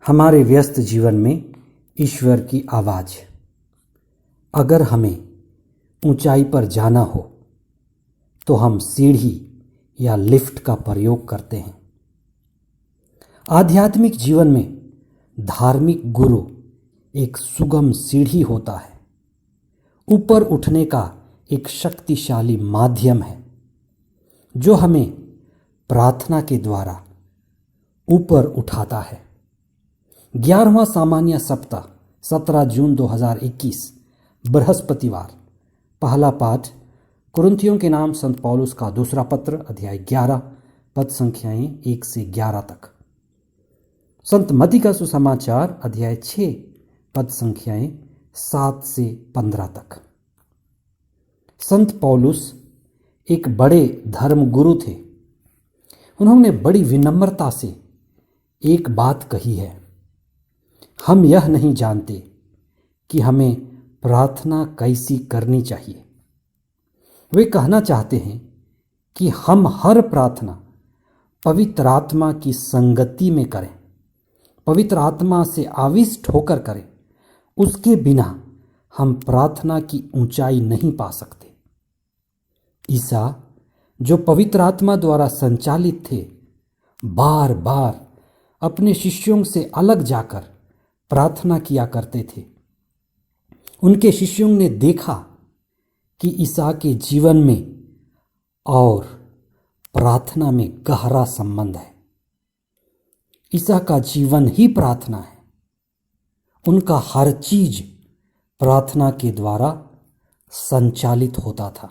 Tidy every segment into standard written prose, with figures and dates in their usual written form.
हमारे व्यस्त जीवन में ईश्वर की आवाज़। अगर हमें ऊंचाई पर जाना हो तो हम सीढ़ी या लिफ्ट का प्रयोग करते हैं। आध्यात्मिक जीवन में धार्मिक गुरु एक सुगम सीढ़ी होता है, ऊपर उठने का एक शक्तिशाली माध्यम है जो हमें प्रार्थना के द्वारा ऊपर उठाता है। 11वां सामान्य सप्ताह 17 जून 2021 बृहस्पतिवार। पहला पाठ कुरिन्थियों के नाम संत पौलुस का दूसरा पत्र अध्याय 11 पद संख्याएं 1 से 11 तक। संत मत्ती का सुसमाचार अध्याय 6 पद संख्याएं 7 से 15 तक। संत पौलुस एक बड़े धर्मगुरु थे। उन्होंने बड़ी विनम्रता से एक बात कही है, हम यह नहीं जानते कि हमें प्रार्थना कैसी करनी चाहिए। वे कहना चाहते हैं कि हम हर प्रार्थना पवित्र आत्मा की संगति में करें, पवित्र आत्मा से आविष्ट होकर करें। उसके बिना हम प्रार्थना की ऊंचाई नहीं पा सकते। ईसा जो पवित्र आत्मा द्वारा संचालित थे, बार बार अपने शिष्यों से अलग जाकर प्रार्थना किया करते थे। उनके शिष्यों ने देखा कि ईसा के जीवन में और प्रार्थना में गहरा संबंध है। ईसा का जीवन ही प्रार्थना है। उनका हर चीज प्रार्थना के द्वारा संचालित होता था।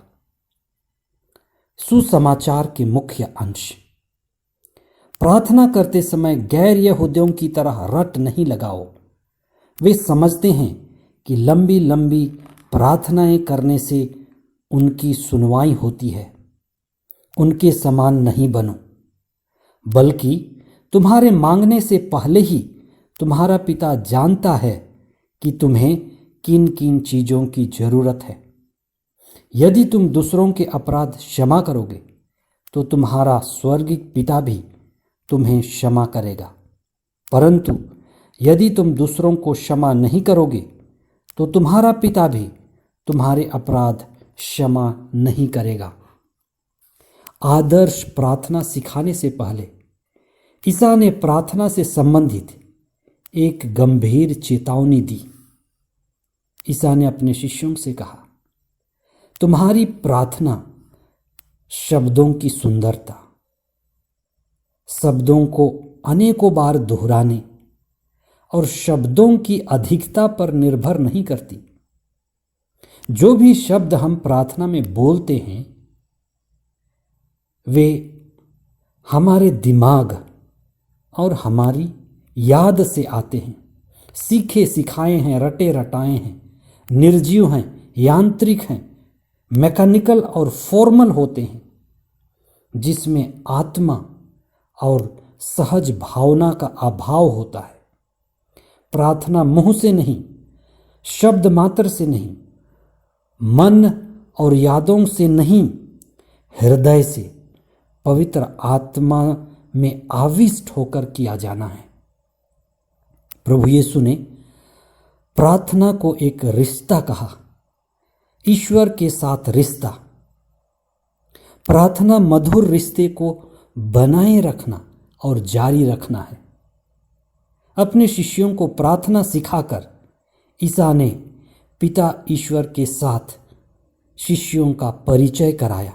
सुसमाचार के मुख्य अंश। प्रार्थना करते समय गैर यहूदियों की तरह रट नहीं लगाओ। वे समझते हैं कि लंबी लंबी प्रार्थनाएं करने से उनकी सुनवाई होती है। उनके समान नहीं बनो, बल्कि तुम्हारे मांगने से पहले ही तुम्हारा पिता जानता है कि तुम्हें किन किन चीज़ों की जरूरत है। यदि तुम दूसरों के अपराध क्षमा करोगे तो तुम्हारा स्वर्गिक पिता भी तुम्हें क्षमा करेगा, परंतु यदि तुम दूसरों को क्षमा नहीं करोगे तो तुम्हारा पिता भी तुम्हारे अपराध क्षमा नहीं करेगा। आदर्श प्रार्थना सिखाने से पहले ईसा ने प्रार्थना से संबंधित एक गंभीर चेतावनी दी। ईसा ने अपने शिष्यों से कहा, तुम्हारी प्रार्थना शब्दों की सुंदरता, शब्दों को अनेकों बार दोहराने और शब्दों की अधिकता पर निर्भर नहीं करती। जो भी शब्द हम प्रार्थना में बोलते हैं वे हमारे दिमाग और हमारी याद से आते हैं, सीखे सिखाए हैं, रटे रटाए हैं, निर्जीव हैं, यांत्रिक हैं, मैकेनिकल और फॉर्मल होते हैं, जिसमें आत्मा और सहज भावना का अभाव होता है। प्रार्थना मुंह से नहीं, शब्द मात्र से नहीं, मन और यादों से नहीं, हृदय से पवित्र आत्मा में आविष्ट होकर किया जाना है। प्रभु यीशु ने प्रार्थना को एक रिश्ता कहा, ईश्वर के साथ रिश्ता। प्रार्थना मधुर रिश्ते को बनाए रखना और जारी रखना है। अपने शिष्यों को प्रार्थना सिखाकर ईसा ने पिता ईश्वर के साथ शिष्यों का परिचय कराया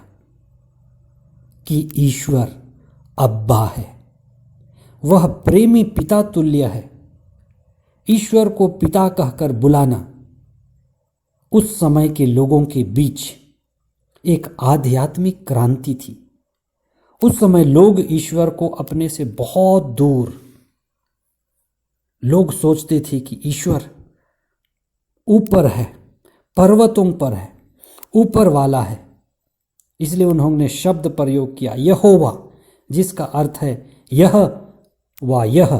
कि ईश्वर अब्बा है। वह प्रेमी पिता तुल्य है। ईश्वर को पिता कहकर बुलाना उस समय के लोगों के बीच एक आध्यात्मिक क्रांति थी। उस समय लोग ईश्वर को अपने से बहुत दूर, लोग सोचते थे कि ईश्वर ऊपर है, पर्वतों पर है, ऊपर वाला है। इसलिए उन्होंने शब्द प्रयोग किया यहोवा, जिसका अर्थ है यह व यह,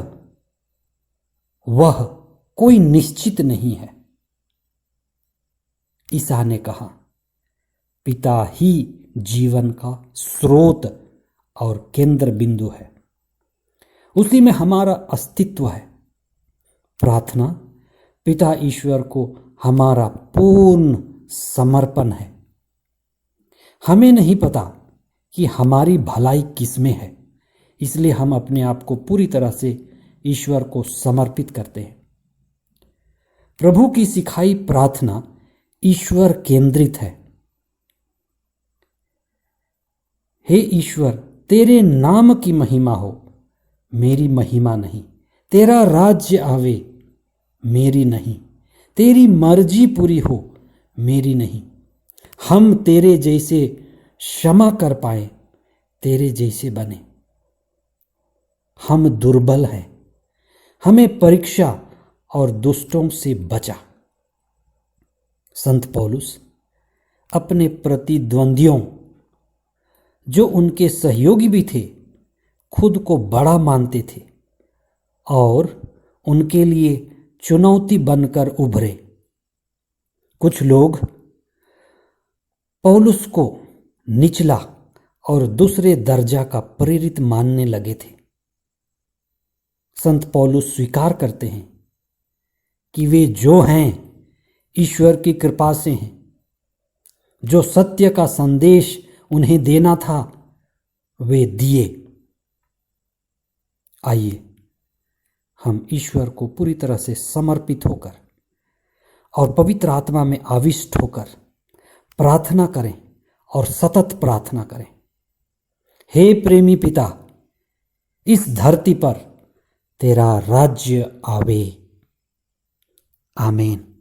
वह कोई निश्चित नहीं है। ईसा ने कहा पिता ही जीवन का स्रोत और केंद्र बिंदु है। उसी में हमारा अस्तित्व है। प्रार्थना पिता ईश्वर को हमारा पूर्ण समर्पण है। हमें नहीं पता कि हमारी भलाई किसमें है, इसलिए हम अपने आप को पूरी तरह से ईश्वर को समर्पित करते हैं। प्रभु की सिखाई प्रार्थना ईश्वर केंद्रित है। हे ईश्वर, तेरे नाम की महिमा हो, मेरी महिमा नहीं। तेरा राज्य आवे, मेरी नहीं। तेरी मर्जी पूरी हो, मेरी नहीं। हम तेरे जैसे क्षमा कर पाए, तेरे जैसे बने। हम दुर्बल हैं, हमें परीक्षा और दुष्टों से बचा। संत पौलुस अपने प्रतिद्वंदियों, जो उनके सहयोगी भी थे, खुद को बड़ा मानते थे और उनके लिए चुनौती बनकर उभरे। कुछ लोग पौलुस को निचला और दूसरे दर्जा का प्रेरित मानने लगे थे। संत पौलुस स्वीकार करते हैं कि वे जो हैं ईश्वर की कृपा से हैं। जो सत्य का संदेश उन्हें देना था वे दिए। आइए हम ईश्वर को पूरी तरह से समर्पित होकर और पवित्र आत्मा में आविष्ट होकर प्रार्थना करें और सतत प्रार्थना करें। हे प्रेमी पिता, इस धरती पर तेरा राज्य आवे। आमीन।